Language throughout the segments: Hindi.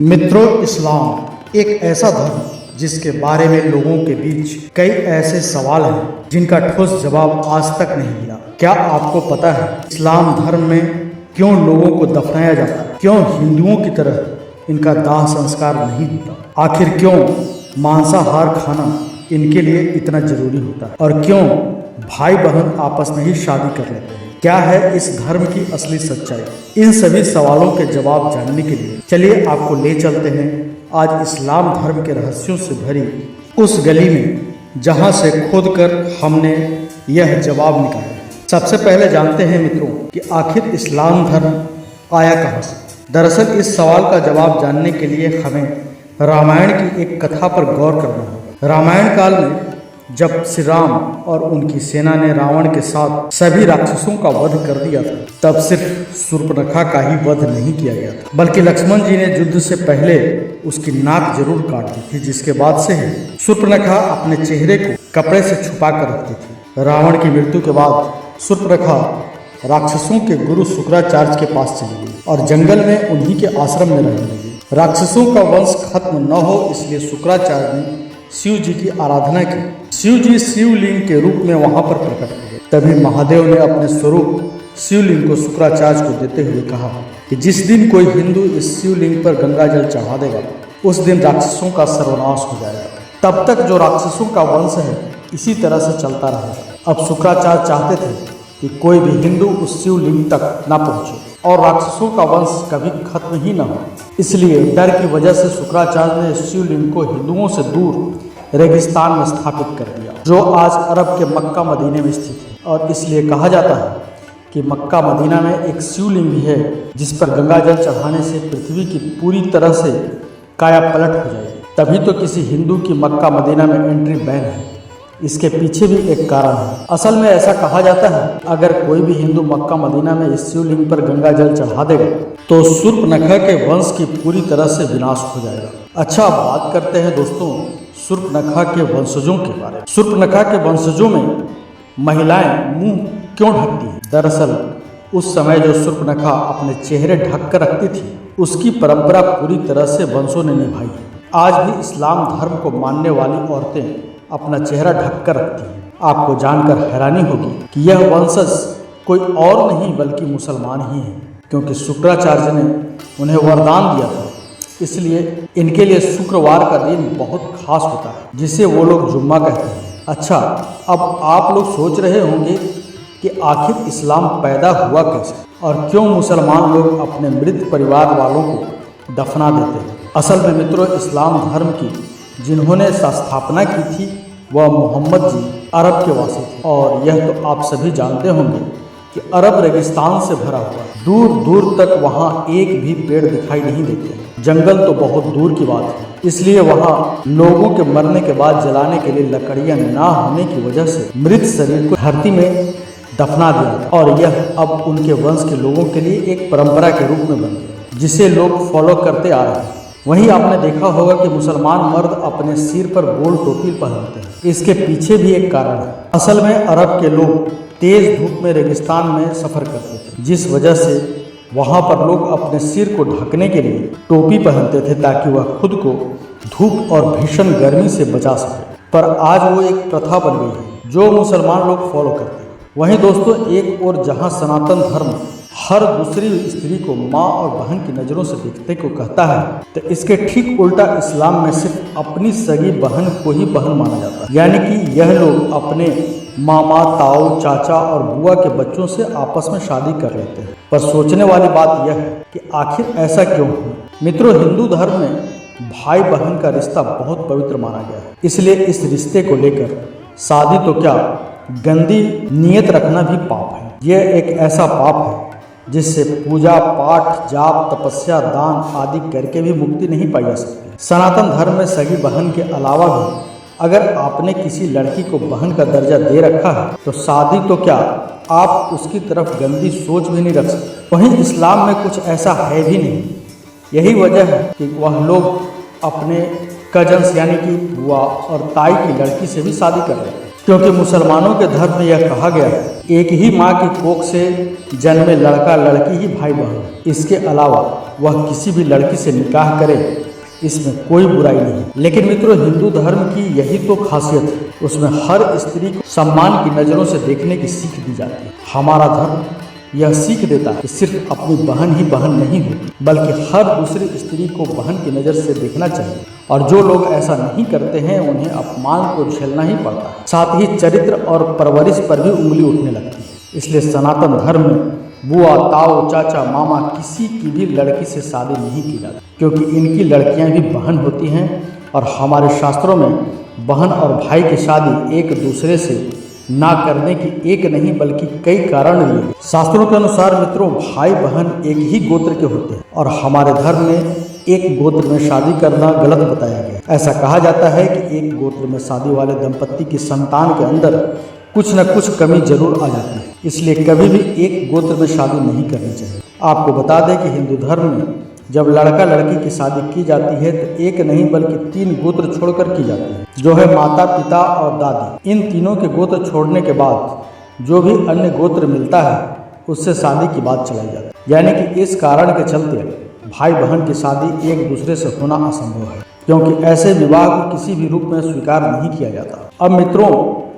मित्रों, इस्लाम एक ऐसा धर्म जिसके बारे में लोगों के बीच कई ऐसे सवाल हैं जिनका ठोस जवाब आज तक नहीं मिला। क्या आपको पता है इस्लाम धर्म में क्यों लोगों को दफनाया जाता है? क्यों हिंदुओं की तरह इनका दाह संस्कार नहीं होता? आखिर क्यों मांसाहार खाना इनके लिए इतना जरूरी होता है? और क्यों भाई बहन आपस में ही शादी कर लेते हैं? क्या है इस धर्म की असली सच्चाई? इन सभी सवालों के जवाब जानने के लिए चलिए आपको ले चलते हैं आज इस्लाम धर्म के रहस्यों से भरी उस गली में जहां से खोदकर हमने यह जवाब निकाला। सबसे पहले जानते हैं मित्रों कि आखिर इस्लाम धर्म आया कहां से। दरअसल इस सवाल का जवाब जानने के लिए हमें रामायण की एक कथा पर गौर करना होगा। रामायण काल में जब श्री राम और उनकी सेना ने रावण के साथ सभी राक्षसों का वध कर दिया था, तब सिर्फ शूर्पणखा का ही वध नहीं किया गया था, बल्कि लक्ष्मण जी ने युद्ध से पहले उसकी नाक जरूर काट दी थी, जिसके बाद से शूर्पणखा अपने चेहरे को कपड़े से छुपा कर रखती थी। रावण की मृत्यु के बाद शूर्पणखा राक्षसों के गुरु शुक्राचार्य के पास चली गई और जंगल में उन्हीं के आश्रम में रहने लगी। राक्षसों का वंश खत्म न हो इसलिए शुक्राचार्य ने शिव जी की आराधना की। शिव जी शिवलिंग के रूप में वहां पर प्रकट हुए। तभी महादेव ने अपने स्वरूप शिवलिंग को शुक्राचार्य को देते हुए कहा कि जिस दिन कोई हिंदू इस शिवलिंग पर गंगा जल चढ़ा देगा उस दिन राक्षसों का सर्वनाश हो जाएगा। तब तक जो राक्षसों का वंश है इसी तरह से चलता रहेगा। अब शुक्राचार्य चाहते थे कि कोई भी हिंदू उस शिवलिंग तक न पहुंचे और राक्षसों का वंश कभी खत्म ही न हो। इसलिए डर की वजह से शुक्राचार्य ने शिवलिंग को हिंदुओं से दूर रेगिस्तान में स्थापित कर दिया, जो आज अरब के मक्का मदीने में स्थित है। और इसलिए कहा जाता है कि मक्का मदीना में एक शिवलिंग भी है जिस पर गंगा जल चढ़ाने से पृथ्वी की पूरी तरह से काया पलट हो जाएगी। तभी तो किसी हिंदू की मक्का मदीना में एंट्री बैन है। इसके पीछे भी एक कारण है। असल में ऐसा कहा जाता है अगर कोई भी हिंदू मक्का मदीना में इस शिवलिंग पर गंगा जल चढ़ा देगा तो शूर्पणखा के वंश की पूरी तरह से विनाश हो जाएगा। अच्छा, बात करते हैं दोस्तों शूर्पणखा के वंशजों के बारे में। शूर्पणखा के वंशजों में महिलाएं मुंह क्यों ढकती हैं? दरअसल उस समय जो शूर्पणखा अपने चेहरे ढक कर रखती थी उसकी परंपरा पूरी तरह से वंशों ने निभाई है। आज भी इस्लाम धर्म को मानने वाली औरतें अपना चेहरा ढक कर रखती हैं। आपको जानकर हैरानी होगी कि यह वंशज कोई और नहीं बल्कि मुसलमान ही हैं, क्योंकि शुक्राचार्य ने उन्हें वरदान दिया था। इसलिए इनके लिए शुक्रवार का दिन बहुत खास होता है, जिसे वो लोग जुम्मा कहते हैं। अच्छा, अब आप लोग सोच रहे होंगे कि आखिर इस्लाम पैदा हुआ कैसे और क्यों मुसलमान लोग अपने मृत परिवार वालों को दफना देते हैं। असल में मित्रों, इस्लाम धर्म की जिन्होंने स्थापना की थी वह मोहम्मद जी अरब के वासी थे। और यह तो आप सभी जानते होंगे कि अरब रेगिस्तान से भरा हुआ है। दूर दूर तक वहाँ एक भी पेड़ दिखाई नहीं देते। जंगल तो बहुत दूर की बात है। इसलिए वहाँ लोगों के मरने के बाद जलाने के लिए लकड़ियाँ ना होने की वजह से मृत शरीर को धरती में दफना दिया और यह अब उनके वंश के लोगों के लिए एक परंपरा के रूप में बन गया, जिसे लोग फॉलो करते आ रहे हैं। वहीं आपने देखा होगा कि मुसलमान मर्द अपने सिर पर गोल टोपी पहनते हैं। इसके पीछे भी एक कारण है। असल में अरब के लोग तेज धूप में रेगिस्तान में सफर करते थे, जिस वजह से वहां पर लोग अपने सिर को ढकने के लिए टोपी पहनते थे ताकि वह खुद को धूप और भीषण गर्मी से बचा सके। पर आज वो एक प्रथा बन गई है जो मुसलमान लोग फॉलो करते हैं। वहीं दोस्तों, एक और जहां सनातन धर्म हर दूसरी स्त्री को माँ और बहन की नज़रों से देखने को कहता है, तो इसके ठीक उल्टा इस्लाम में सिर्फ अपनी सगी बहन को ही बहन माना जाता है। यानी कि यह लोग अपने मामा, ताऊ, चाचा और बुआ के बच्चों से आपस में शादी कर लेते हैं। पर सोचने वाली बात यह है कि आखिर ऐसा क्यों है? मित्रों, हिंदू धर्म में भाई बहन का रिश्ता बहुत पवित्र माना गया है। इसलिए इस रिश्ते को लेकर शादी तो क्या, गंदी नीयत रखना भी पाप है। यह एक ऐसा पाप है जिससे पूजा पाठ, जाप, तपस्या, दान आदि करके भी मुक्ति नहीं पाई जा सकती। सनातन धर्म में सगी बहन के अलावा भी अगर आपने किसी लड़की को बहन का दर्जा दे रखा है तो शादी तो क्या, आप उसकी तरफ गंदी सोच भी नहीं रख सकते। वहीं इस्लाम में कुछ ऐसा है भी नहीं। यही वजह है कि वह लोग अपने कजन्स यानी कि बुआ और ताई की लड़की से भी शादी कर रहे हैं। क्योंकि मुसलमानों के धर्म में यह कहा गया है, एक ही माँ की कोख से जन्मे लड़का लड़की ही भाई बहन, इसके अलावा वह किसी भी लड़की से निकाह करे इसमें कोई बुराई नहीं। लेकिन मित्रों, हिंदू धर्म की यही तो खासियत है, उसमें हर स्त्री को सम्मान की नज़रों से देखने की सीख दी जाती है। हमारा धर्म यह सीख देता है कि सिर्फ अपनी बहन ही बहन नहीं होती, बल्कि हर दूसरी स्त्री को बहन की नज़र से देखना चाहिए, और जो लोग ऐसा नहीं करते हैं उन्हें अपमान को झेलना ही पड़ता है। साथ ही चरित्र और परवरिश पर भी उंगली उठने लगती है। इसलिए सनातन धर्म में बुआ, ताऊ, चाचा, मामा किसी की भी लड़की से शादी नहीं की जाती, क्योंकि इनकी लड़कियां भी बहन होती हैं, और हमारे शास्त्रों में बहन और भाई की शादी एक दूसरे से ना करने की एक नहीं बल्कि कई कारण दिए गए। शास्त्रों के अनुसार मित्रों, भाई बहन एक ही गोत्र के होते हैं, और हमारे धर्म में एक गोत्र में शादी करना गलत बताया गया। ऐसा कहा जाता है कि एक गोत्र में शादी वाले दंपत्ति की संतान के अंदर कुछ न कुछ कमी जरूर आ जाती है, इसलिए कभी भी एक गोत्र में शादी नहीं करनी चाहिए। आपको बता दें कि हिंदू धर्म में जब लड़का लड़की की शादी की जाती है तो एक नहीं बल्कि 3 गोत्र छोड़कर की जाती है, जो है माता, पिता और दादी। इन तीनों के गोत्र छोड़ने के बाद जो भी अन्य गोत्र मिलता है उससे शादी की बात चलाई जाती है। यानी कि इस कारण के चलते भाई बहन की शादी एक दूसरे से होना असंभव है, क्योंकि ऐसे विवाह को किसी भी रूप में स्वीकार नहीं किया जाता। अब मित्रों,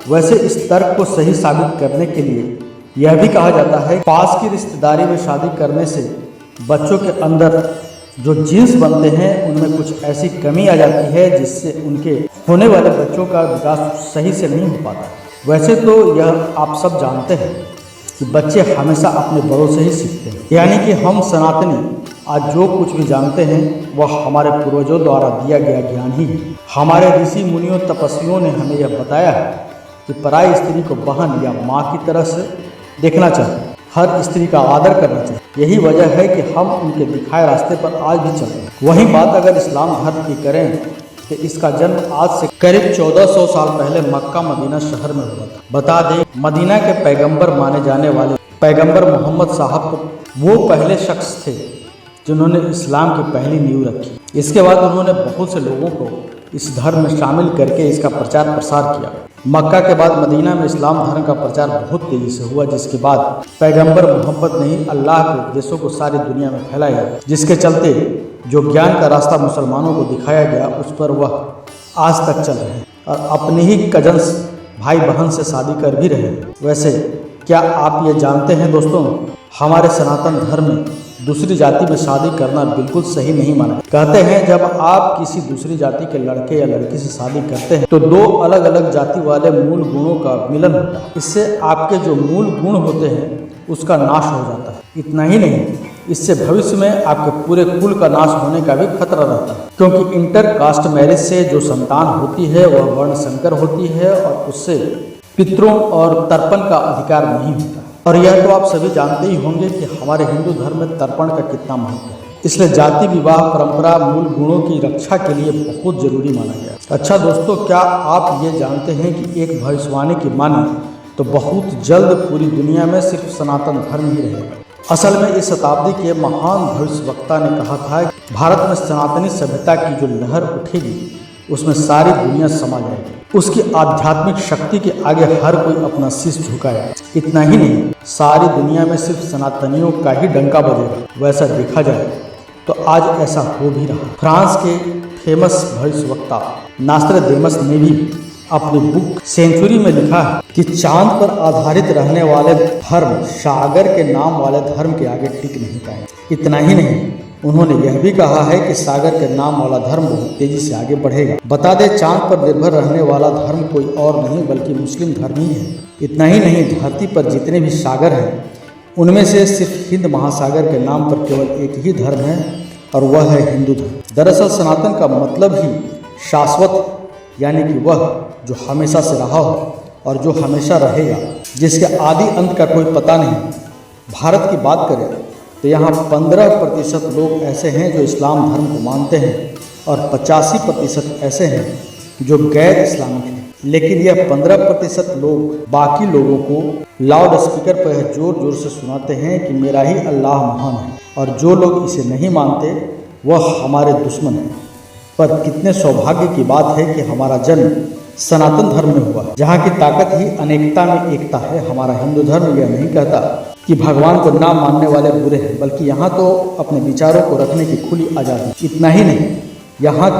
वैसे इस तर्क को सही साबित करने के लिए यह भी कहा जाता है पास की रिश्तेदारी में शादी करने से बच्चों के अंदर जो जीन्स बनते हैं उनमें कुछ ऐसी कमी आ जाती है जिससे उनके होने वाले बच्चों का विकास सही से नहीं हो पाता। वैसे तो यह आप सब जानते हैं कि बच्चे हमेशा अपने बड़ों से ही सीखते हैं, यानी कि हम सनातनी आज जो कुछ भी जानते हैं वह हमारे पूर्वजों द्वारा दिया गया ज्ञान ही है। हमारे ऋषि मुनियों तपस्वियों ने हमें यह बताया है कि पराई स्त्री को बहन या माँ की तरह से देखना चाहिए, हर स्त्री का आदर करना चाहिए। यही वजह है कि हम उनके दिखाए रास्ते पर आज भी चल रहे हैं। वही बात अगर इस्लाम धर्म की करें तो इसका जन्म आज से करीब 1400 साल पहले मक्का मदीना शहर में हुआ था। बता दें, मदीना के पैगंबर माने जाने वाले पैगंबर मोहम्मद साहब को वो पहले शख्स थे जिन्होंने इस्लाम की पहली नींव रखी। इसके बाद उन्होंने बहुत से लोगों को इस धर्म में शामिल करके इसका प्रचार प्रसार किया। मक्का के बाद मदीना में इस्लाम धर्म का प्रचार बहुत तेजी से हुआ, जिसके बाद पैगंबर मोहम्मद ने ही अल्लाह के उपदेशों को सारी दुनिया में फैलाया, जिसके चलते जो ज्ञान का रास्ता मुसलमानों को दिखाया गया उस पर वह आज तक चल रहे हैं और अपने ही कजन्स भाई बहन से शादी कर भी रहे हैं। वैसे क्या आप ये जानते हैं दोस्तों, हमारे सनातन धर्म में दूसरी जाति में शादी करना बिल्कुल सही नहीं माना। कहते हैं जब आप किसी दूसरी जाति के लड़के या लड़की से शादी करते हैं तो 2 अलग अलग जाति वाले मूल गुणों का मिलन होता है। इससे आपके जो मूल गुण होते हैं उसका नाश हो जाता है। इतना ही नहीं, इससे भविष्य में आपके पूरे कुल का नाश होने का भी खतरा रहता है, क्योंकि इंटर कास्ट मैरिज से जो संतान होती है वह वर्ण संकर होती है और उससे पितरों और तर्पण का अधिकार नहीं होता। और यह तो आप सभी जानते ही होंगे कि हमारे हिंदू धर्म में तर्पण का कितना महत्व है। इसलिए जाति विवाह परंपरा मूल गुणों की रक्षा के लिए बहुत जरूरी माना गया। अच्छा दोस्तों, क्या आप ये जानते हैं कि एक भविष्यवाणी की माने तो बहुत जल्द पूरी दुनिया में सिर्फ सनातन धर्म ही रहेगा। असल में इस शताब्दी के महान भविष्यवक्ता ने कहा था कि भारत में सनातनी सभ्यता की जो लहर उठेगी उसमें सारी दुनिया समा जाएगी। उसकी आध्यात्मिक शक्ति के आगे हर कोई अपना शीश झुकाएगा। इतना ही नहीं, सारी दुनिया में सिर्फ सनातनियों का ही डंका बजेगा। वैसा देखा जाए तो आज ऐसा हो भी रहा। फ्रांस के फेमस भविष्यवक्ता नास्ट्राडेमस ने भी अपनी बुक सेंचुरी में लिखा है कि चांद पर आधारित रहने वाले धर्म सागर के नाम वाले धर्म के आगे टिक नहीं पाए। इतना ही नहीं, उन्होंने यह भी कहा है कि सागर के नाम वाला धर्म बहुत तेजी से आगे बढ़ेगा। बता दें, चांद पर निर्भर रहने वाला धर्म कोई और नहीं बल्कि मुस्लिम धर्म ही है। इतना ही नहीं, धरती पर जितने भी सागर हैं उनमें से सिर्फ हिंद महासागर के नाम पर केवल एक ही धर्म है और वह है हिंदू धर्म। दरअसल सनातन का मतलब ही शाश्वत, यानी कि वह जो हमेशा से रहा हो और जो हमेशा रहेगा, जिसके आदि अंत का कोई पता नहीं। भारत की बात करें तो यहाँ 15% लोग ऐसे हैं जो इस्लाम धर्म को मानते हैं और 85% ऐसे हैं जो गैर इस्लामिक हैं। लेकिन यह 15% लोग बाकी लोगों को लाउड स्पीकर पर जोर जोर से सुनाते हैं कि मेरा ही अल्लाह महान है, और जो लोग इसे नहीं मानते वह हमारे दुश्मन हैं। पर कितने सौभाग्य की बात है कि हमारा जन्म सनातन धर्म में हुआ, जहाँ की ताकत ही अनेकता में एकता है। हमारा हिंदू धर्म यह नहीं कहता कि भगवान को ना मानने वाले बुरे हैं, बल्कि यहाँ तो अपने विचारों को रखने की खुली आज़ादी। इतना ही नहीं, यहाँ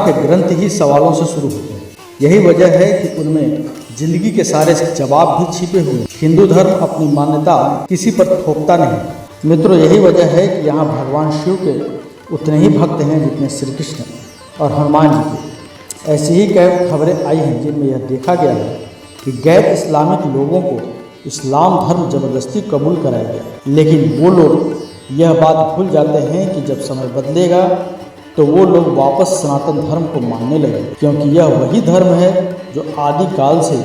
के ग्रंथ ही सवालों से शुरू होते हैं। यही वजह है कि उनमें जिंदगी के सारे जवाब भी छिपे हुए। हिंदू धर्म अपनी मान्यता किसी पर थोपता नहीं। मित्रों, यही वजह है कि यहाँ भगवान शिव के उतने ही भक्त हैं जितने श्री कृष्ण और हनुमान जी के। ऐसी ही कई खबरें आई हैं जिनमें यह देखा गया है कि गैर इस्लामिक लोगों को इस्लाम धर्म जबरदस्ती कबूल कराया गया, लेकिन वो लोग यह बात भूल जाते हैं कि जब समय बदलेगा तो वो लोग वापस सनातन धर्म को मानने लगे, क्योंकि यह वही धर्म है जो आदिकाल से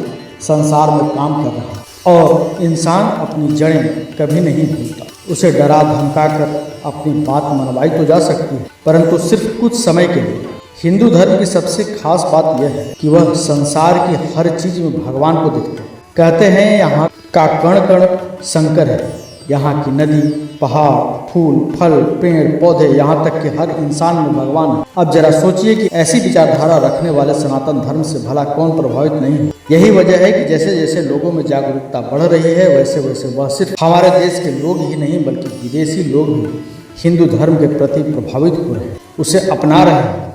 संसार में काम कर रहा है। और इंसान अपनी जड़ें कभी नहीं भूलता। उसे डरा धमका कर अपनी बात मनवाई तो जा सकती है, परंतु सिर्फ कुछ समय के लिए। हिंदू धर्म की सबसे खास बात यह है कि वह संसार की हर चीज में भगवान को देखते हैं। कहते हैं यहाँ का कण कण शंकर है। यहाँ की नदी, पहाड़, फूल, फल, पेड़, पौधे, यहाँ तक कि हर इंसान में भगवान है। अब जरा सोचिए कि ऐसी विचारधारा रखने वाले सनातन धर्म से भला कौन प्रभावित नहीं है। यही वजह है कि जैसे जैसे लोगों में जागरूकता बढ़ रही है, वैसे वैसे वह सिर्फ हमारे देश के लोग ही नहीं बल्कि विदेशी लोग भी हिंदू धर्म के प्रति प्रभावित हो रहे हैं, उसे अपना रहे हैं।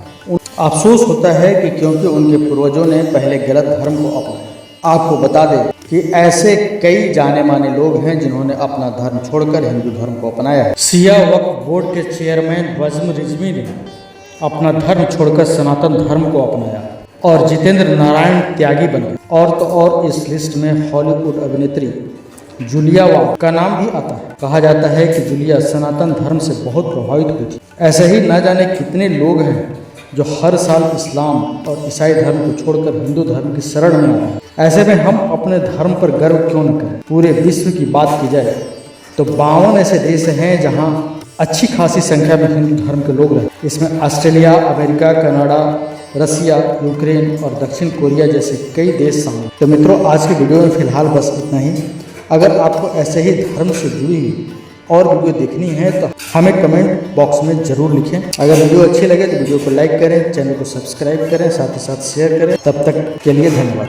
अफसोस होता है कि क्योंकि उनके पूर्वजों ने पहले गलत धर्म को अपनाया। आपको बता दें कि ऐसे कई जाने माने लोग हैं जिन्होंने अपना धर्म छोड़कर हिंदू धर्म को अपनाया है। सिया वक्फ बोर्ड के चेयरमैन वज़्म रिजवी ने अपना धर्म छोड़कर सनातन धर्म को अपनाया और जितेंद्र नारायण त्यागी बन गए। और तो और इस लिस्ट में हॉलीवुड अभिनेत्री जूलिया वांग का नाम भी आता है। कहा जाता है कि जूलिया सनातन धर्म से बहुत प्रभावित हुई थी। ऐसे ही न जाने कितने लोग हैं जो हर साल इस्लाम और ईसाई धर्म को छोड़कर हिंदू धर्म की शरण में आ रहे हैं। ऐसे में हम अपने धर्म पर गर्व क्यों न करें। पूरे विश्व की बात की जाए तो 52 ऐसे देश हैं जहां अच्छी खासी संख्या में हिंदू धर्म के लोग रहते हैं। इसमें ऑस्ट्रेलिया, अमेरिका, कनाडा, रसिया, यूक्रेन और दक्षिण कोरिया जैसे कई देश शामिल। तो मित्रों, आज की वीडियो में फिलहाल बस इतना ही। अगर आपको ऐसे ही धर्म से जुड़ी और वीडियो देखनी है तो हमें कमेंट बॉक्स में ज़रूर लिखें। अगर वीडियो अच्छी लगे तो वीडियो को लाइक करें, चैनल को सब्सक्राइब करें, साथ ही साथ शेयर करें। तब तक के लिए धन्यवाद।